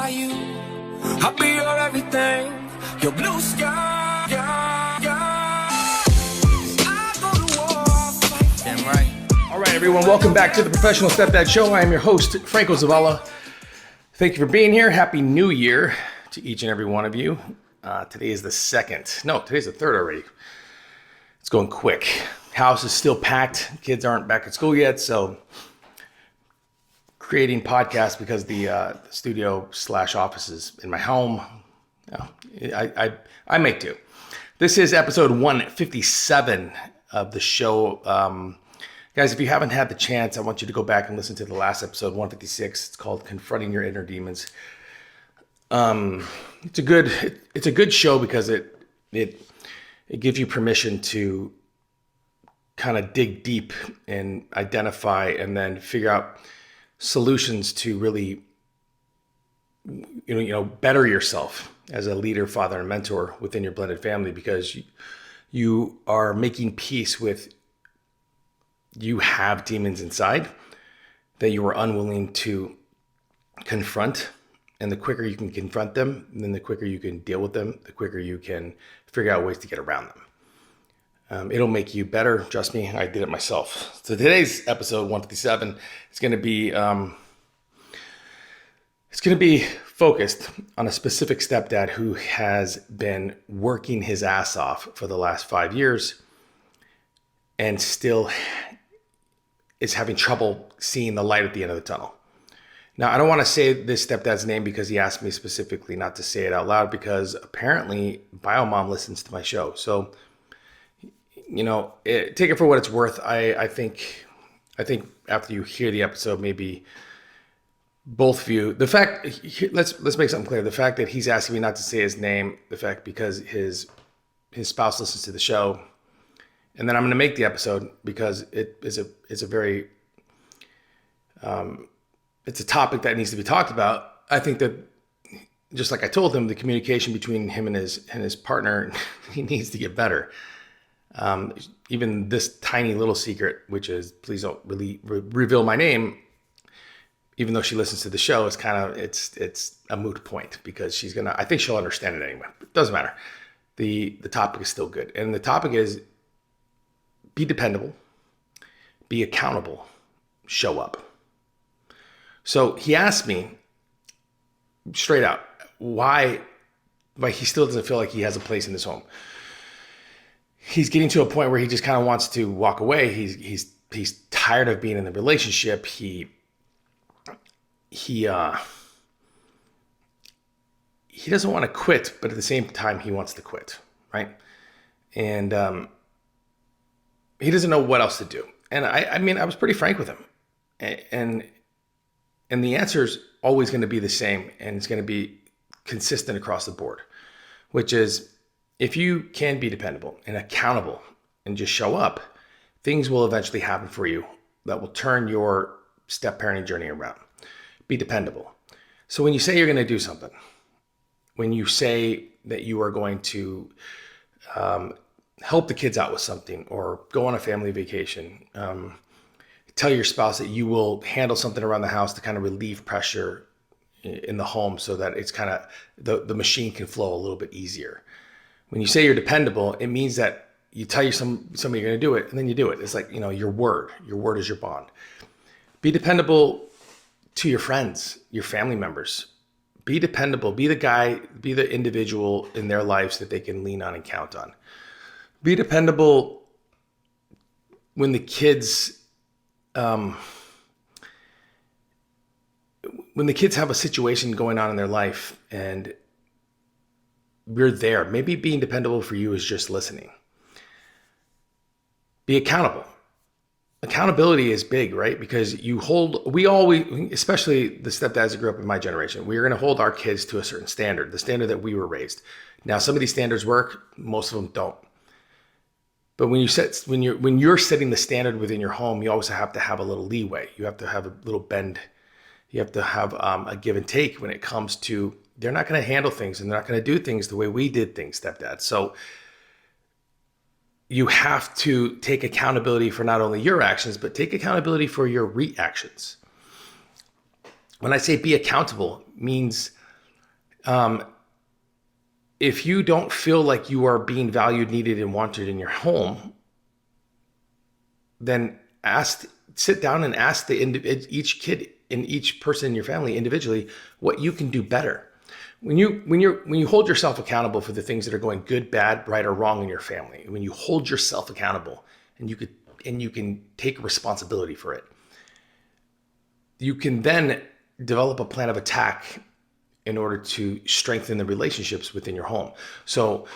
by you. I'll be your everything, your blue sky. I go to war, fight. Damn right. All right, everyone, welcome back to the Professional Stepdad Show. I am your host, Franco Zavala. Thank you for being here. Happy New Year to each and every one of you. Today is the 2nd. No, today's the 3rd already. It's going quick. House is still packed. Kids aren't back at school yet, so creating podcasts because the studio / office is in my home. I make do. This is episode 157 of the show. Guys, if you haven't had the chance, I want you to go back and listen to the last episode, 156. It's called Confronting Your Inner Demons. It's a good show because it gives you permission to kind of dig deep and identify and then figure out solutions to really better yourself as a leader, father, and mentor within your blended family, because you are making peace with you have demons inside that you are unwilling to confront. And the quicker you can confront them, then the quicker you can deal with them, the quicker you can figure out ways to get around them. It'll make you better. Trust me, I did it myself. So today's episode 157 is going to be focused on a specific stepdad who has been working his ass off for the last 5 years and still is having trouble seeing the light at the end of the tunnel. Now, I don't want to say this stepdad's name because he asked me specifically not to say it out loud, because apparently BioMom listens to my show. So, take it for what it's worth. I think after you hear the episode, maybe both of you, let's make something clear. The fact that he's asking me not to say his name, the fact because his spouse listens to the show, and then I'm going to make the episode because it's a topic that needs to be talked about. I think that, just like I told him, the communication between him and his partner, he needs to get better. Even this tiny little secret, which is, please don't really reveal my name, even though she listens to the show, it's a moot point, because I think she'll understand it anyway. It doesn't matter. The topic is still good. And the topic is be dependable, be accountable, show up. So he asked me straight out why he still doesn't feel like he has a place in this home. He's getting to a point where he just kind of wants to walk away. He's tired of being in the relationship. He doesn't want to quit, but at the same time he wants to quit, right? And he doesn't know what else to do. And I was pretty frank with him, and the answer is always going to be the same, and it's going to be consistent across the board, which is, if you can be dependable and accountable and just show up, things will eventually happen for you that will turn your step parenting journey around. Be dependable. So when you say you're going to do something, when you say that you are going to help the kids out with something, or go on a family vacation, tell your spouse that you will handle something around the house to kind of relieve pressure in the home so that it's kind of the machine can flow a little bit easier. When you say you're dependable, it means that you tell somebody you're going to do it, and then you do it. It's like, your word is your bond. Be dependable to your friends, your family members. Be dependable. Be the guy, be the individual in their lives that they can lean on and count on. Be dependable when the kids have a situation going on in their life and we're there. Maybe being dependable for you is just listening. Be accountable. Accountability is big, right? Because especially the stepdads that grew up in my generation, we are going to hold our kids to a certain standard, the standard that we were raised. Now, some of these standards work, most of them don't. But when you're setting the standard within your home, you always have to have a little leeway. You have to have a little bend. You have to have a give and take when it comes to, they're not going to handle things and they're not going to do things the way we did things, stepdad. So you have to take accountability for not only your actions, but take accountability for your reactions. When I say be accountable, means If you don't feel like you are being valued, needed, and wanted in your home, then sit down and ask each kid and each person in your family individually what you can do better. When you hold yourself accountable for the things that are going good, bad, right, or wrong in your family, when you hold yourself accountable and you can take responsibility for it, you can then develop a plan of attack in order to strengthen the relationships within your home. So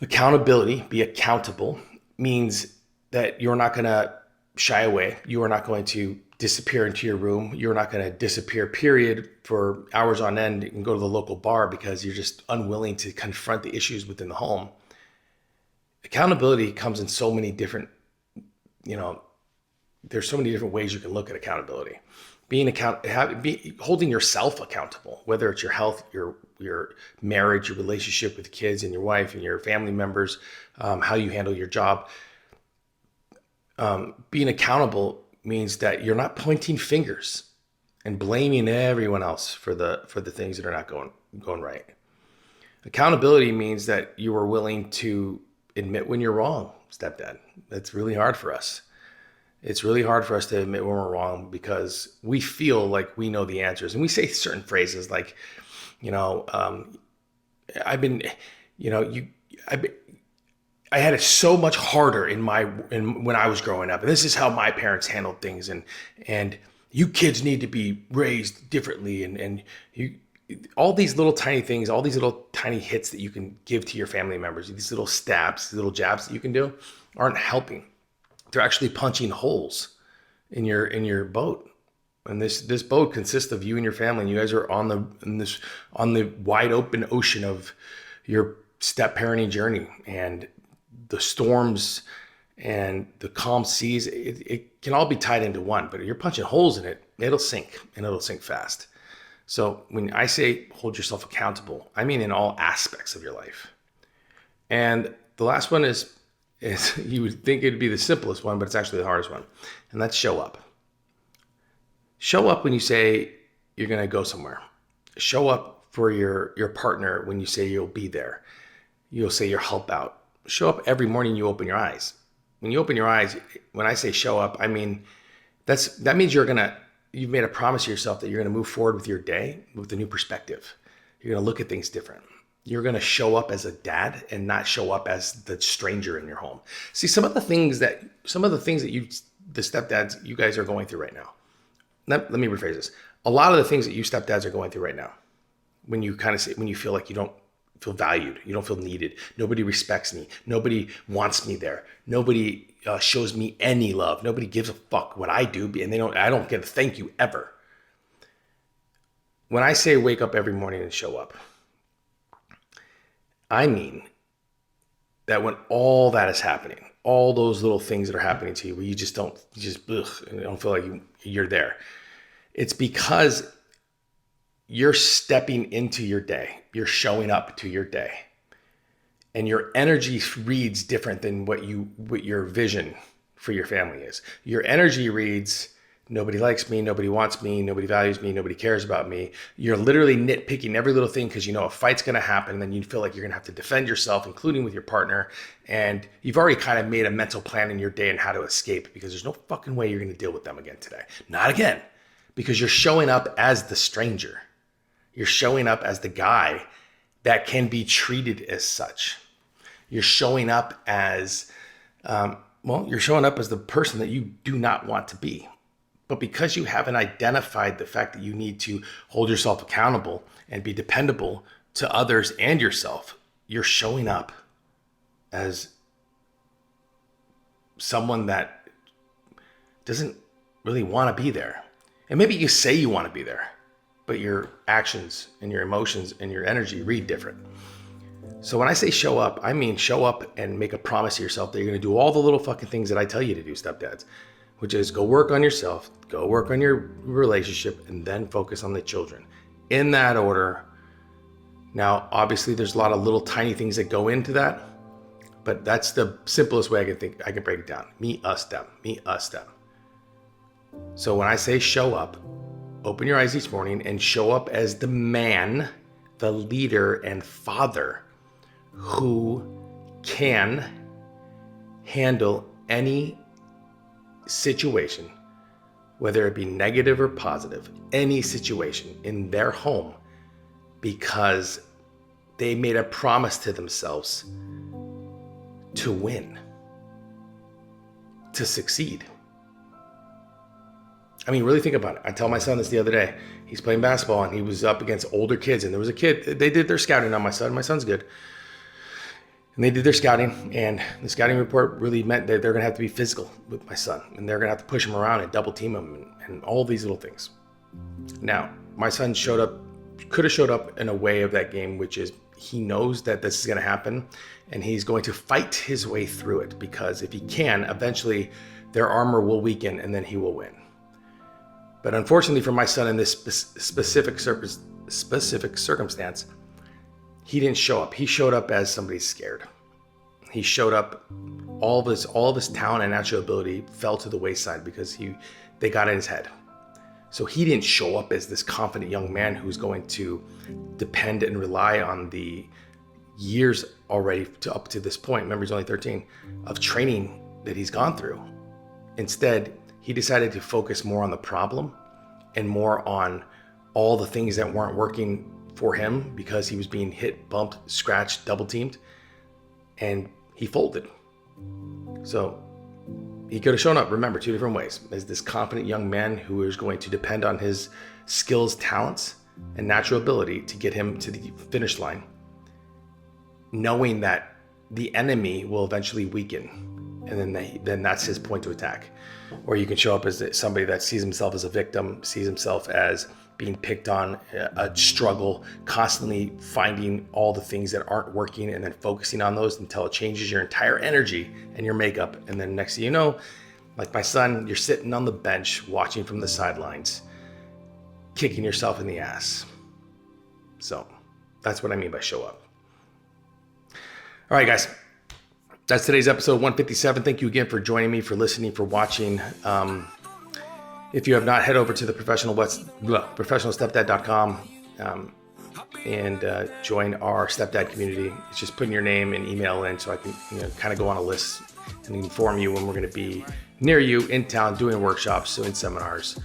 accountability, be accountable, means that you're not going to shy away. You are not going to disappear into your room. You're not going to disappear, period, for hours on end and go to the local bar because you're just unwilling to confront the issues within the home. Accountability comes in so many different, there's so many different ways you can look at accountability. Holding yourself accountable, whether it's your health, your marriage, your relationship with kids and your wife and your family members, how you handle your job. Being accountable means that you're not pointing fingers and blaming everyone else for the things that are not going right. Accountability means that you are willing to admit when you're wrong, stepdad. That's really hard for us. It's really hard for us to admit when we're wrong because we feel like we know the answers. And we say certain phrases like, I had it so much harder when I was growing up. And this is how my parents handled things. And you kids need to be raised differently. And all these little tiny things, all these little tiny hits that you can give to your family members, these little stabs, little jabs that you can do aren't helping. They're actually punching holes in your boat. And this boat consists of you and your family. And you guys are on the wide open ocean of your step parenting journey, and the storms and the calm seas. It can all be tied into one, but if you're punching holes in it, it'll sink, and it'll sink fast. So when I say hold yourself accountable, I mean in all aspects of your life. And the last one is you would think it'd be the simplest one, but it's actually the hardest one. And that's show up. Show up when you say you're going to go somewhere. Show up for your partner when you say you'll be there. You'll say you'll help out. Show up every morning you open your eyes. When you open your eyes, when I say show up, I mean, that means you've made a promise to yourself that you're going to move forward with your day with a new perspective. You're going to look at things different. You're going to show up as a dad and not show up as the stranger in your home. See, some of the things that the stepdads, you guys are going through right now. Let me rephrase this. A lot of the things that you stepdads are going through right now, when you feel like you don't feel valued, you don't feel needed, nobody respects me, nobody wants me there, nobody shows me any love, nobody gives a fuck what I do, and I don't get a thank you ever. When I say wake up every morning and show up, I mean that when all that is happening, all those little things that are happening to you where you don't feel like you're there, it's because you're stepping into your day. You're showing up to your day. And your energy reads different than what your vision for your family is. Your energy reads, nobody likes me, nobody wants me, nobody values me, nobody cares about me. You're literally nitpicking every little thing because you know a fight's going to happen, and then you feel like you're going to have to defend yourself, including with your partner. And you've already kind of made a mental plan in your day on how to escape because there's no fucking way you're going to deal with them again today. Not again. Because you're showing up as the stranger. You're showing up as the guy that can be treated as such. You're showing up as, you're showing up as the person that you do not want to be. But because you haven't identified the fact that you need to hold yourself accountable and be dependable to others and yourself, you're showing up as someone that doesn't really want to be there. And maybe you say you want to be there, but your actions and your emotions and your energy read different. So when I say show up, I mean show up and make a promise to yourself that you're going to do all the little fucking things that I tell you to do, stepdads, which is go work on yourself, go work on your relationship, and then focus on the children. In that order. Now, obviously, there's a lot of little tiny things that go into that, but that's the simplest way I can break it down. Me, us, them. Me, us, them. So when I say show up, open your eyes each morning and show up as the man, the leader and father who can handle any situation, whether it be negative or positive, any situation in their home, because they made a promise to themselves to win, to succeed. I mean, really think about it. I tell my son this the other day. He's playing basketball and he was up against older kids, and there was a kid, they did their scouting on my son. My son's good. And they did their scouting, and the scouting report really meant that they're going to have to be physical with my son, and they're going to have to push him around and double team him and all these little things. Now, my son could have showed up in a way of that game, which is he knows that this is going to happen, and he's going to fight his way through it, because if he can, eventually their armor will weaken and then he will win. But unfortunately for my son in this specific circumstance, he didn't show up. He showed up as somebody scared. He showed up, all of his talent and natural ability fell to the wayside because they got in his head. So he didn't show up as this confident young man who's going to depend and rely on the years already up to this point, remember he's only 13, of training that he's gone through. Instead, he decided to focus more on the problem and more on all the things that weren't working for him because he was being hit, bumped, scratched, double teamed, and he folded. So he could have shown up, remember, two different ways, as this confident young man who is going to depend on his skills, talents, and natural ability to get him to the finish line, knowing that the enemy will eventually weaken, and then that's his point to attack. Or you can show up as somebody that sees himself as a victim, sees himself as being picked on, a struggle, constantly finding all the things that aren't working and then focusing on those until it changes your entire energy and your makeup. And then next thing you know, like my son, you're sitting on the bench watching from the sidelines, kicking yourself in the ass. So that's what I mean by show up. All right, guys. That's today's episode 157. Thank you again for joining me, for listening, for watching. If you have not, head over to the professionalstepdad.com and join our stepdad community. It's just putting your name and email in so I can kind of go on a list and inform you when we're going to be near you in town doing workshops, doing seminars.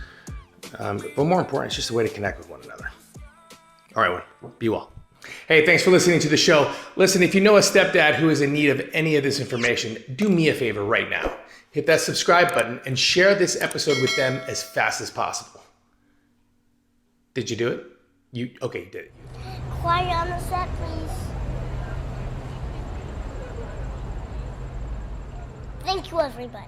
But more important, it's just a way to connect with one another. All right, be well. Hey, thanks for listening to the show. Listen, if you know a stepdad who is in need of any of this information, do me a favor right now. Hit that subscribe button and share this episode with them as fast as possible. Did you do it? Okay, you did it. Quiet on the set, please. Thank you, everybody.